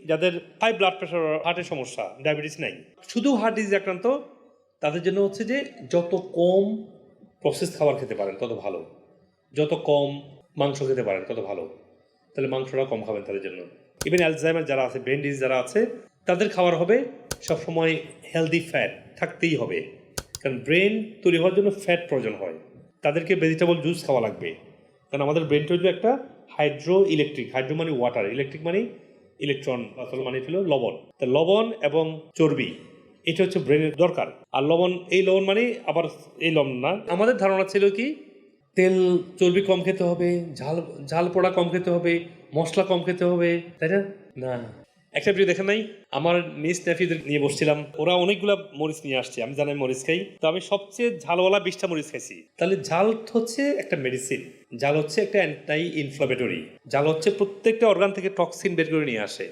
যাদের high blood pressure, হার্টের সমস্যা, ডায়াবেটিস নাই, শুধু হার্ট ডিজিজ আক্রান্ত, তাদের জন্য হচ্ছে যে যত কম প্রসেস খাবার খেতে পারেন তত ভালো, যত কম মাংস খেতে পারেন তত ভালো, তাহলে মাংসটা কম খাবেন তাদের জন্য। ইভেন অ্যালজাইমার যারা আছে, ব্রেন ডিজিজ যারা আছে, তাদের খাবার হবে সবসময় হেলদি ফ্যাট থাকতেই হবে, কারণ ব্রেন তৈরি হওয়ার জন্য ফ্যাট প্রয়োজন হয়। তাদেরকে ভেজিটেবল জুস খাওয়া লাগবে, কারণ আমাদের ব্রেন তৈরি একটা হাইড্রো ইলেকট্রিক, হাইড্রো মানে ওয়াটার, ইলেকট্রিক মানে ইলেকট্রন, আসলে মানে হলো লবণ। তা লবণ এবং চর্বি এটা হচ্ছে ব্রেনের দরকার। আর লবণ, এই লবণ মানে আবার এই লবণ না, আমাদের ধারণা ছিল কি তেল চর্বি কম খেতে হবে, ঝাল ঝাল পোড়া কম খেতে হবে, মশলা কম খেতে হবে, তাই না? না, একটা ভিডিও দেখেন নাই, আমার নিজ নেফিদের নিয়ে বসছিলাম, ওরা অনেকগুলা মরিচ নিয়ে আসছে, আমি জানাই মরিচ খাই, তো আমি সবচেয়ে ঝালওয়ালা 20টা মরিচ খাইছি। তাহলে ঝাল হচ্ছে একটা মেডিসিন, জাল হচ্ছে একটা অ্যান্টি ইনফ্লামেটরি, জাল হচ্ছে প্রত্যেকটা অর্গান থেকে টক্সিন বের করে নিয়ে আসে।